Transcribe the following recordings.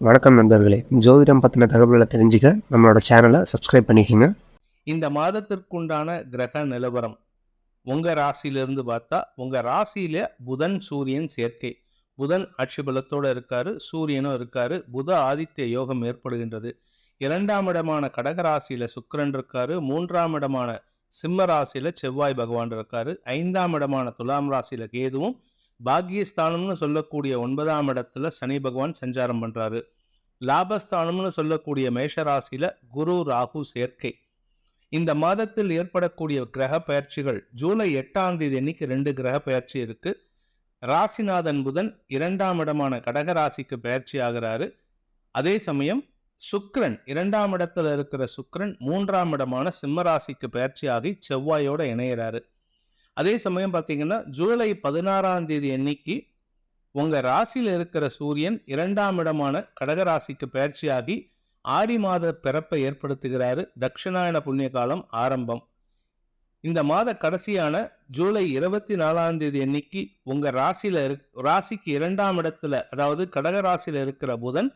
வணக்கம் நண்பர்களே. ஜோதிடம் பத்தின தகவல்கள தெரிஞ்சுக்க நம்மளோட சேனல சப்ஸ்கிரைப் பண்ணிக்கங்க. இந்த மாதத்திற்குண்டான கிரக நிலவரம் உங்க ராசியிலிருந்து பார்த்தா உங்க ராசியில புதன் சூரியன் சேர்க்கை. புதன் ஆட்சி பலத்தோட இருக்காரு, சூரியனும் இருக்காரு. புத ஆதித்ய யோகம் ஏற்படுகின்றது. 2ஆம் இடமான கடக ராசியில சுக்கிரன் இருக்காரு. 3ஆம் இடமான சிம்ம ராசியில செவ்வாய் பகவான் இருக்காரு. 5ஆம் இடமான துலாம் ராசியில கேதுவும், பாக்கியஸ்தானம்னு சொல்லக்கூடிய 9ஆம் இடத்துல சனி பகவான் சஞ்சாரம் பண்றாரு. லாபஸ்தானம்னு சொல்லக்கூடிய மேஷ ராசியில குரு ராகு சேர்க்கை. இந்த மாதத்தில் ஏற்படக்கூடிய கிரக பயிற்சிகள் ஜூலை 8ஆம் தேதி அன்னைக்கு 2 கிரக பயிற்சி இருக்கு. ராசிநாதன் புதன் 2ஆம் இடமான கடக ராசிக்கு பயிற்சி ஆகிறாரு. அதே சமயம் சுக்கிரன் 2ஆம் இடத்துல இருக்கிற சுக்கிரன் 3ஆம் இடமான சிம்ம ராசிக்கு பயிற்சி ஆகி செவ்வாயோட இணையறாரு. அதே சமயம் பார்த்தீங்கன்னா ஜூலை 16ஆம் தேதி அன்னைக்கு உங்க ராசியில இருக்கிற சூரியன் 2ஆம் இடமான கடக ராசிக்கு பயிற்சி ஆகி ஆடி மாத பிறப்பை ஏற்படுத்துகிறாரு. தட்சிணாயன புண்ணிய காலம் ஆரம்பம். இந்த மாத கடைசியான ஜூலை 24ஆம் தேதி அன்னைக்கு உங்க ராசிக்கு 2ஆம் இடத்துல, அதாவது கடக ராசியில இருக்கிற புதன்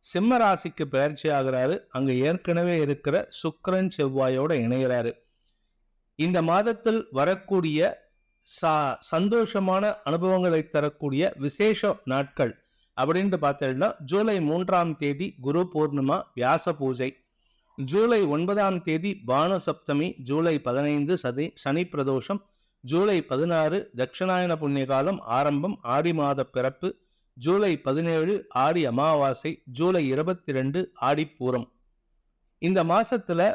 சிம்ம ராசிக்கு பயிற்சி ஆகிறாரு. அங்க ஏற்கனவே இருக்கிற சுக்கிரன் செவ்வாயோட இணைகிறாரு. இந்த மாதத்தில் வரக்கூடிய சந்தோஷமான அனுபவங்களை தரக்கூடிய விசேஷ நாட்கள் அப்படின்ட்டு பார்த்தீங்கன்னா ஜூலை 3ஆம் தேதி குரு பூர்ணிமா வியாச பூஜை, ஜூலை 9ஆம் தேதி பானு சப்தமி, ஜூலை 15 சனி பிரதோஷம், ஜூலை 16 தட்சிணாயன புண்ணிய காலம் ஆரம்பம் ஆடி மாத பிறப்பு, ஜூலை 17 ஆடி அமாவாசை, ஜூலை 22 ஆடி பூரம். இந்த மாசத்துல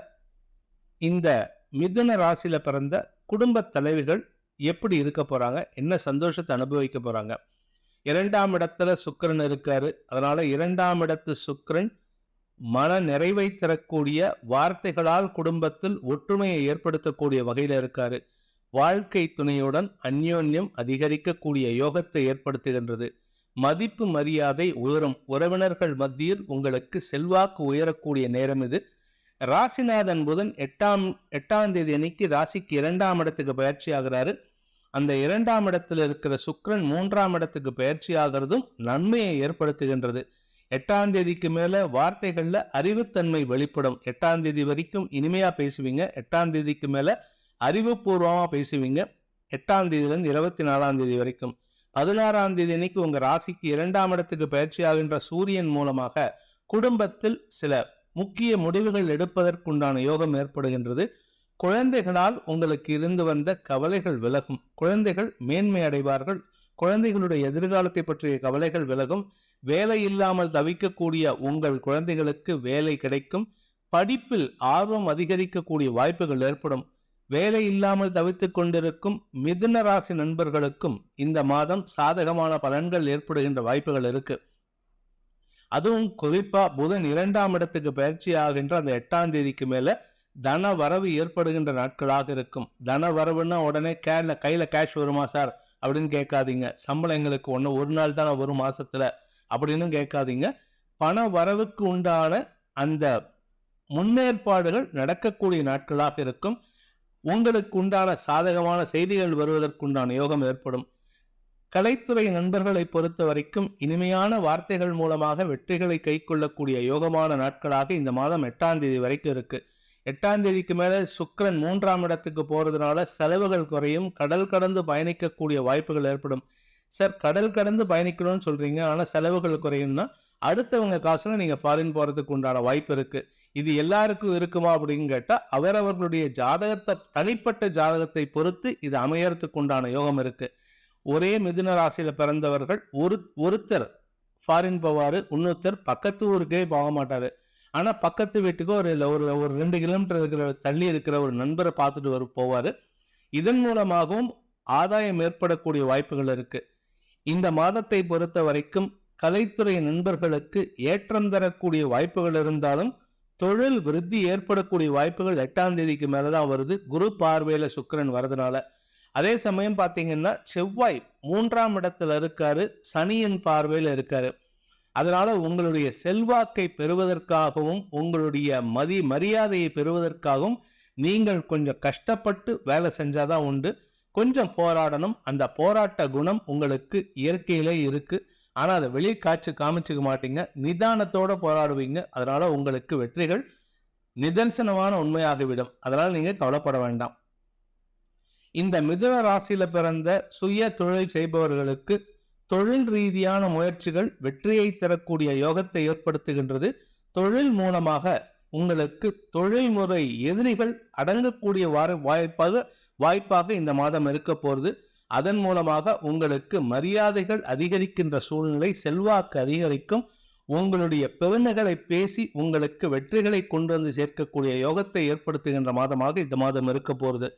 இந்த மிதுன ராசியில பிறந்த குடும்ப தலைவிகள் எப்படி இருக்க போறாங்க, என்ன சந்தோஷத்தை அனுபவிக்க போறாங்க. 2ஆம் இடத்துல சுக்கிரன் இருக்காரு. அதனால 2ஆம் இடத்து சுக்கிரன் மன நிறைவை தரக்கூடிய வார்த்தைகளால் குடும்பத்தில் ஒற்றுமையை ஏற்படுத்தக்கூடிய வகையில இருக்காரு. வாழ்க்கை துணையுடன் அந்யோன்யம் அதிகரிக்கக்கூடிய யோகத்தை ஏற்படுத்துகின்றது. மதிப்பு மரியாதை உயரும். உறவினர்கள் மத்தியில் உங்களுக்கு செல்வாக்கு உயரக்கூடிய நேரம் இது. ராசிநாதன் புதன் 8ஆம் தேதி அன்னைக்கு ராசிக்கு 2ஆம் இடத்துக்கு பயிற்சி ஆகிறாரு. அந்த 2ஆம் இடத்துல இருக்கிற சுக்கிரன் 3ஆம் இடத்துக்கு பயிற்சி ஆகிறதும் நன்மையை ஏற்படுத்துகின்றது. 8ஆம் தேதிக்கு மேல வார்த்தைகள்ல அறிவுத்தன்மை வெளிப்படும். 8ஆம் தேதி வரைக்கும் இனிமையா பேசுவீங்க. 8ஆம் தேதிக்கு மேல அறிவுபூர்வமா பேசுவீங்க. 8ஆம் தேதியிலிருந்து 24ஆம் தேதி வரைக்கும். 16ஆம் தேதி அன்னைக்கு உங்க ராசிக்கு 2ஆம் இடத்துக்கு பயிற்சி ஆகின்ற சூரியன் மூலமாக குடும்பத்தில் சில முக்கிய முடிவுகள் எடுப்பதற்குண்டான யோகம் ஏற்படுகின்றது. குழந்தைகளால் உங்களுக்கு இருந்து வந்த கவலைகள் விலகும். குழந்தைகள் மேன்மை அடைவார்கள். குழந்தைகளுடைய எதிர்காலத்தை பற்றிய கவலைகள் விலகும். வேலை இல்லாமல் தவிக்கக்கூடிய உங்கள் குழந்தைகளுக்கு வேலை கிடைக்கும். படிப்பில் ஆர்வம் அதிகரிக்கக்கூடிய வாய்ப்புகள் ஏற்படும். வேலை இல்லாமல் தவித்துக் கொண்டிருக்கும் மிதுன ராசி நண்பர்களுக்கும் இந்த மாதம் சாதகமான பலன்கள் ஏற்படுகின்ற வாய்ப்புகள் இருக்கு. அதுவும் குறிப்பா புதன் 2ஆம் இடத்துக்கு பயிற்சி ஆகின்ற அந்த 8ஆம் தேதிக்கு மேல தன வரவு ஏற்படுகின்ற நாட்களாக இருக்கும். தன வரவுன்னா உடனே கையில கேஷ் வருமா சார் அப்படின்னு கேட்காதீங்க. சம்பளம் எங்களுக்கு ஒரு நாள் தானே வரும் மாசத்துல அப்படின்னு கேட்காதீங்க. பண வரவுக்கு உண்டான அந்த முன்னேற்பாடுகள் நடக்கக்கூடிய நாட்களாக இருக்கும். உங்களுக்கு உண்டான சாதகமான செய்திகள் வருவதற்குண்டான யோகம் ஏற்படும். கலைத்துறை நண்பர்களை பொறுத்த வரைக்கும் இனிமையான வார்த்தைகள் மூலமாக வெற்றிகளை கை கொள்ளக்கூடிய யோகமான நாட்களாக இந்த மாதம் 8ஆம் தேதி வரைக்கும் இருக்கு. 8ஆம் தேதிக்கு மேல சுக்கிரன் 3ஆம் இடத்துக்கு போறதுனால செலவுகள் குறையும். கடல் கடந்து பயணிக்கக்கூடிய வாய்ப்புகள் ஏற்படும். சார், கடல் கடந்து பயணிக்கணும்னு சொல்றீங்க, ஆனா செலவுகள் குறையும்னா அடுத்தவங்க காசுல நீங்க ஃபாரின் போறதுக்கு உண்டான வாய்ப்பு இருக்கு. இது எல்லாருக்கும் இருக்குமா அப்படின்னு கேட்டா அவரவர்களுடைய ஜாதகத்தை, தனிப்பட்ட ஜாதகத்தை பொறுத்து இது அமையறதுக்கு உண்டான யோகம் இருக்கு. ஒரே மிதுன ராசியில பிறந்தவர்கள் ஒருத்தர் ஃபாரின் போவாரு, இன்னொருத்தர் பக்கத்து ஊருக்கே போக மாட்டாரு. ஆனா பக்கத்து வீட்டுக்கு ஒரு 2 கிலோமீட்டர் இருக்கிற தள்ளி இருக்கிற ஒரு நண்பரை பார்த்துட்டு போவாரு. இதன் மூலமாகவும் ஆதாயம் ஏற்படக்கூடிய வாய்ப்புகள் இருக்கு. இந்த மாதத்தை பொறுத்த வரைக்கும் கலைத்துறை நண்பர்களுக்கு ஏற்றம் தரக்கூடிய வாய்ப்புகள் இருந்தாலும் தொழில் விருத்தி ஏற்படக்கூடிய வாய்ப்புகள் 8ஆம் தேதிக்கு மேலதான் வருது. குரு பார்வையில சுக்கிரன் வரதுனால. அதே சமயம் பாத்தீங்கன்னா செவ்வாய் 3ஆம் இடத்துல இருக்காரு, சனியின் பார்வையில இருக்காரு. அதனால உங்களுடைய செல்வாக்கை பெறுவதற்காகவும் உங்களுடைய மரியாதையை பெறுவதற்காகவும் நீங்கள் கொஞ்சம் கஷ்டப்பட்டு வேலை செஞ்சாதான் உண்டு. கொஞ்சம் போராடணும். அந்த போராட்ட குணம் உங்களுக்கு இயற்கையிலே இருக்கு. ஆனா அதை வெளியே காமிச்சுக்க மாட்டீங்க. நிதானத்தோட போராடுவீங்க. அதனால உங்களுக்கு வெற்றிகள் நிதர்சனமான உண்மையாகிவிடும். அதனால நீங்க கவலைப்பட வேண்டாம். இந்த மிதுன ராசியில பிறந்த சுய தொழில் செய்பவர்களுக்கு தொழில் ரீதியான முயற்சிகள் வெற்றியை தரக்கூடிய யோகத்தை ஏற்படுத்துகின்றது. தொழில் மூலமாக உங்களுக்கு தொழில்முறை எதிரிகள் அடங்கக்கூடிய வாய்ப்பாக இந்த மாதம் இருக்க போறது. அதன் மூலமாக உங்களுக்கு மரியாதைகள் அதிகரிக்கின்ற சூழ்நிலை, செல்வாக்கு அதிகரிக்கும். உங்களுடைய பெருமைகளை பேசி உங்களுக்கு வெற்றிகளை கொண்டு வந்து சேர்க்கக்கூடிய யோகத்தை ஏற்படுத்துகின்ற மாதமாக இந்த மாதம் இருக்க போறது.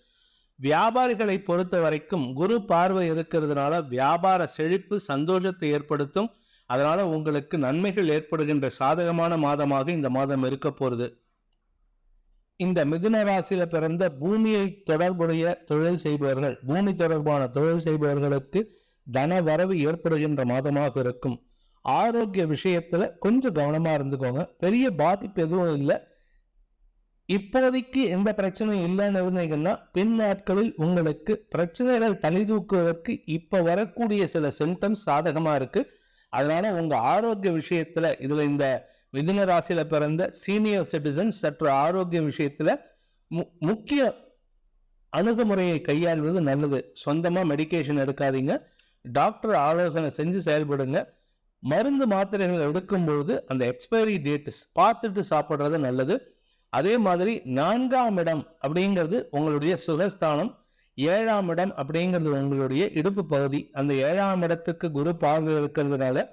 வியாபாரிகளை பொறுத்த வரைக்கும் குரு பார்வை இருக்கிறதுனால வியாபார செழிப்பு, சந்தோஷத்தை ஏற்படுத்தும். அதனால உங்களுக்கு நன்மைகள் ஏற்படுகின்ற சாதகமான மாதமாக இந்த மாதம் இருக்க போறது. இந்த மிதுன ராசியில பிறந்த பூமியை தொடர்புடைய தொழில் செய்பவர்கள், பூமி தொடர்பான தொழில் செய்பவர்களுக்கு தன வரவு ஏற்படுகின்ற மாதமாக இருக்கும். ஆரோக்கிய விஷயத்துல கொஞ்சம் கவனமா இருந்துக்கோங்க. பெரிய பாதிப்பு எதுவும் இல்லை. இப்போதைக்கு எந்த பிரச்சனையும் இல்லைன்னு இருந்தீங்கன்னா பின் நாட்களில் உங்களுக்கு பிரச்சனைகள் தலை தூக்குவதற்கு இப்ப வரக்கூடிய சில சிம்டம்ஸ் சாதகமா இருக்கு. அதனால உங்க ஆரோக்கிய விஷயத்துல இதுல இந்த மிதுன ராசியில பிறந்த சீனியர் சிட்டிசன் சற்று ஆரோக்கிய விஷயத்துல முக்கிய அணுகுமுறையை கையாள்வது நல்லது. சொந்தமா மெடிகேஷன் எடுக்காதீங்க. டாக்டர் ஆலோசனை செஞ்சு செயல்படுங்க. மருந்து மாத்திரைகள் எடுக்கும்போது அந்த எக்ஸ்பைரி டேட்ஸ் பார்த்துட்டு சாப்பிட்றது நல்லது. அதே மாதிரி 4ஆம் இடம் அப்படிங்கிறது உங்களுடைய சுகஸ்தானம், 7ஆம் இடம் அப்படிங்கிறது உங்களுடைய இடுப்பு பகுதி. அந்த 7ஆம் இடத்துக்கு குரு பார்வை இருக்கிறதுனால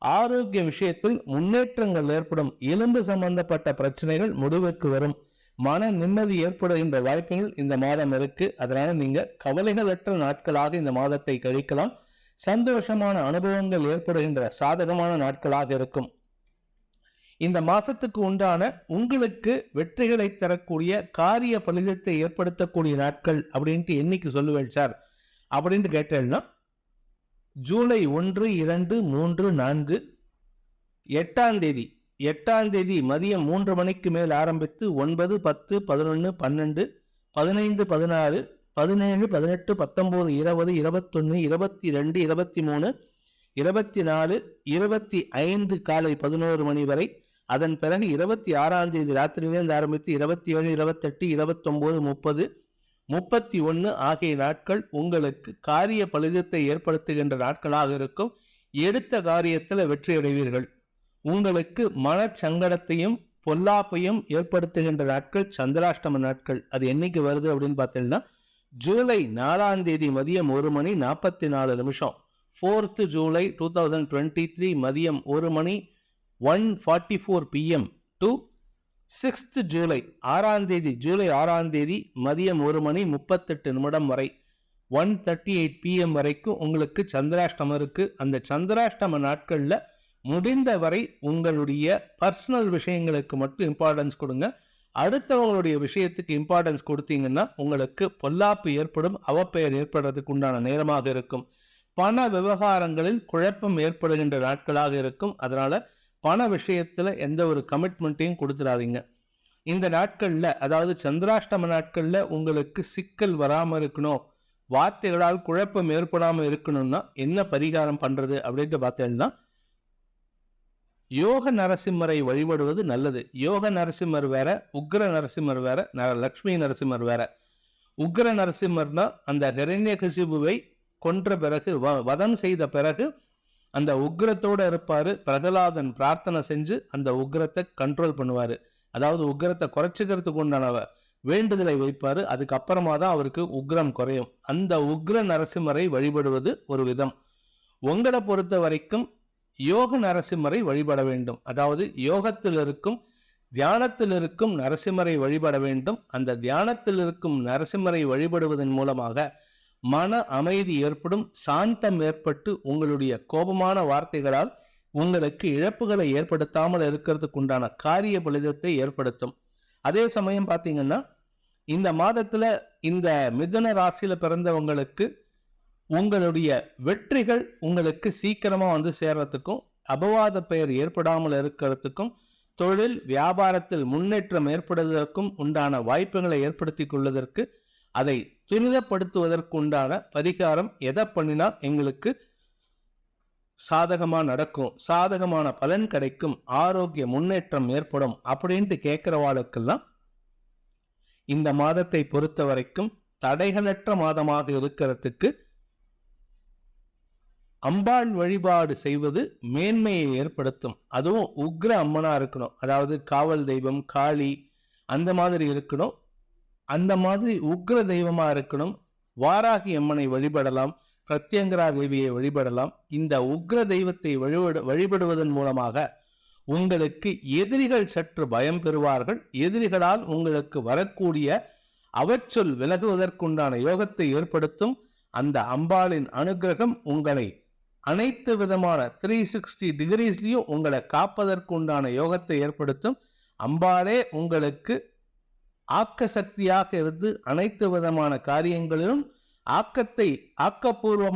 ஆரோக்கிய விஷயத்தில் முன்னேற்றங்கள் ஏற்படும். எலும்பு சம்பந்தப்பட்ட பிரச்சனைகள் முடிவுக்கு வரும். மன நிம்மதி ஏற்படுகின்ற வாய்ப்புகள் இந்த மாதம் இருக்கு. அதனால நீங்க கவலைகளற்ற நாட்களாக இந்த மாதத்தை கழிக்கலாம். சந்தோஷமான அனுபவங்கள் ஏற்படுகின்ற சாதகமான நாட்களாக இருக்கும். இந்த மாசத்துக்கு உண்டான உங்களுக்கு வெற்றிகளை தரக்கூடிய காரிய பலிதத்தை ஏற்படுத்தக்கூடிய நாட்கள் அப்படின்ட்டு என்னைக்கு சொல்லுவேன் சார் அப்படின்ட்டு கேட்டேன்னா, ஜூலை 1, 2, 3, 4, 8ஆம் தேதி 8ஆம் தேதி மதியம் 3 மணிக்கு மேல் ஆரம்பித்து 9, 10, 11, 12, 15, 16, 17, 18, 19, 20, 21, 22, 23, 24, 25 காலை 11 மணி வரை. அதன் பிறகு 26ஆம் தேதி ராத்திரியிலிருந்து ஆரம்பித்து 27, 28, 29, 30, 31 ஆகிய நாட்கள் உங்களுக்கு காரிய பலிதத்தை ஏற்படுத்துகின்ற நாட்களாக இருக்கும். எடுத்த காரியத்தில் வெற்றி அடைவீர்கள். உங்களுக்கு மன சங்கடத்தையும் பொல்லாப்பையும் ஏற்படுத்துகின்ற நாட்கள் சந்திராஷ்டம நாட்கள். அது என்னைக்கு வருது அப்படின்னு பார்த்தீங்கன்னா, ஜூலை 4ஆம் தேதி மதியம் 1 மணி 44 நிமிஷம். 4th ஜூலை 2023 மதியம் 1 மணி 1:44 PM to 6th ஜூலை 6ஆம் தேதி ஜூலை 6ஆம் தேதி மதியம் 1 மணி 38 நிமிடம் வரை 1:38 PM வரைக்கும் உங்களுக்கு சந்திராஷ்டமம் இருக்கு. அந்த சந்திராஷ்டம நாட்கள்ல முடிந்த வரை உங்களுடைய பர்சனல் விஷயங்களுக்கு மட்டும் இம்பார்ட்டன்ஸ் கொடுங்க. அடுத்தவங்களுடைய விஷயத்துக்கு இம்பார்ட்டன்ஸ் கொடுத்தீங்கன்னா உங்களுக்கு பொல்லாப்பு ஏற்படும், அவப்பெயர் ஏற்படுறதுக்கு உண்டான நேரமாக இருக்கும். பண விவகாரங்களில் குழப்பம் ஏற்படுகின்ற நாட்களாக இருக்கும். அதனால பண விஷயத்துல எந்த ஒரு கமிட்மெண்ட்டையும் கொடுத்துடாதீங்க. இந்த நாட்கள்ல, அதாவது சந்திராஷ்டம நாட்கள்ல உங்களுக்கு சிக்கல் வராம இருக்கணும், வார்த்தைகளால் குழப்பம் ஏற்படாம இருக்கணும்னா என்ன பரிகாரம் பண்றது அப்படின்ட்டு பார்த்தீங்கன்னா, யோக நரசிம்மரை வழிபடுவது நல்லது. யோக நரசிம்மர் வேற, உக்ர நரசிம்மர் வேற, லக்ஷ்மி நரசிம்மர் வேற. உக்ர நரசிம்மர்னா அந்த ஹிரண்யகசிபுவை கொன்ற பிறகு, வதம் செய்த பிறகு அந்த உக்ரத்தோட இருப்பாரு. பிரகலாதன் பிரார்த்தனை செஞ்சு அந்த உக்ரத்தை கண்ட்ரோல் பண்ணுவாரு. அதாவது உக்ரத்தை குறைச்சிக்கிறதுக்கு உண்டான வேண்டுதலை வைப்பாரு. அதுக்கப்புறமா தான் அவருக்கு உக்ரம் குறையும். அந்த உக்ர நரசிம்மரை வழிபடுவது ஒரு விதம். உங்களை பொறுத்த வரைக்கும் யோக நரசிம்மரை வழிபட வேண்டும். அதாவது யோகத்தில் இருக்கும், தியானத்தில் இருக்கும் நரசிம்மரை வழிபட வேண்டும். அந்த தியானத்தில் இருக்கும் நரசிம்மரை வழிபடுவதன் மூலமாக மன அமைதி ஏற்படும், சாந்தம் ஏற்பட்டு உங்களுடைய கோபமான வார்த்தைகளால் உங்களுக்கு இழப்புகளை ஏற்படுத்தாமல் இருக்கிறதுக்கு உண்டான காரிய பலிதத்தை ஏற்படுத்தும். அதே சமயம் பார்த்தீங்கன்னா, இந்த மாதத்துல இந்த மிதுன ராசியில பிறந்தவங்களுக்கு உங்களுடைய வெற்றிகள் உங்களுக்கு சீக்கிரமா வந்து சேர்றதுக்கும், அபவாத பெயர் ஏற்படாமல் இருக்கிறதுக்கும், தொழில் வியாபாரத்தில் முன்னேற்றம் ஏற்படுவதற்கும் உண்டான வாய்ப்புகளை ஏற்படுத்தி கொள்வதற்கு, அதை துரிதப்படுத்துவதற்கு உண்டான பரிகாரம் எதை பண்ணினா எங்களுக்கு சாதகமா நடக்கும், சாதகமான பலன் கிடைக்கும், ஆரோக்கிய முன்னேற்றம் ஏற்படும் அப்படின்ட்டு கேட்கிறவாளுக்கெல்லாம் இந்த மாதத்தை பொறுத்த வரைக்கும் தடைகளற்ற மாதமாக இருக்கிறதுக்கு அம்பாள் வழிபாடு செய்வது மேன்மையை ஏற்படுத்தும். அதுவும் உக்ர அம்மனா இருக்கணும். அதாவது காவல் தெய்வம், காளி அந்த மாதிரி இருக்கணும். அந்த மாதிரி உக்ர தெய்வமா இருக்கணும். வாராகி அம்மனை வழிபடலாம், பிரத்யங்கரா தேவியை வழிபடலாம். இந்த உக்ர தெய்வத்தை வழிபடுவதன் மூலமாக உங்களுக்கு எதிரிகள் சற்று பயம் பெறுவார்கள். எதிரிகளால் உங்களுக்கு வரக்கூடிய அவச்சொல் விலகுவதற்குண்டான யோகத்தை ஏற்படுத்தும். அந்த அம்பாளின் அனுகிரகம் உங்களை அனைத்து விதமான 360 டிகிரிஸ்லயும் உங்களை காப்பதற்குண்டான யோகத்தை ஏற்படுத்தும். அம்பாளே உங்களுக்கு ஆக்க சக்தியாக இருந்து அனைத்து விதமான காரியங்களிலும் ஆக்கப்பூர்வமாக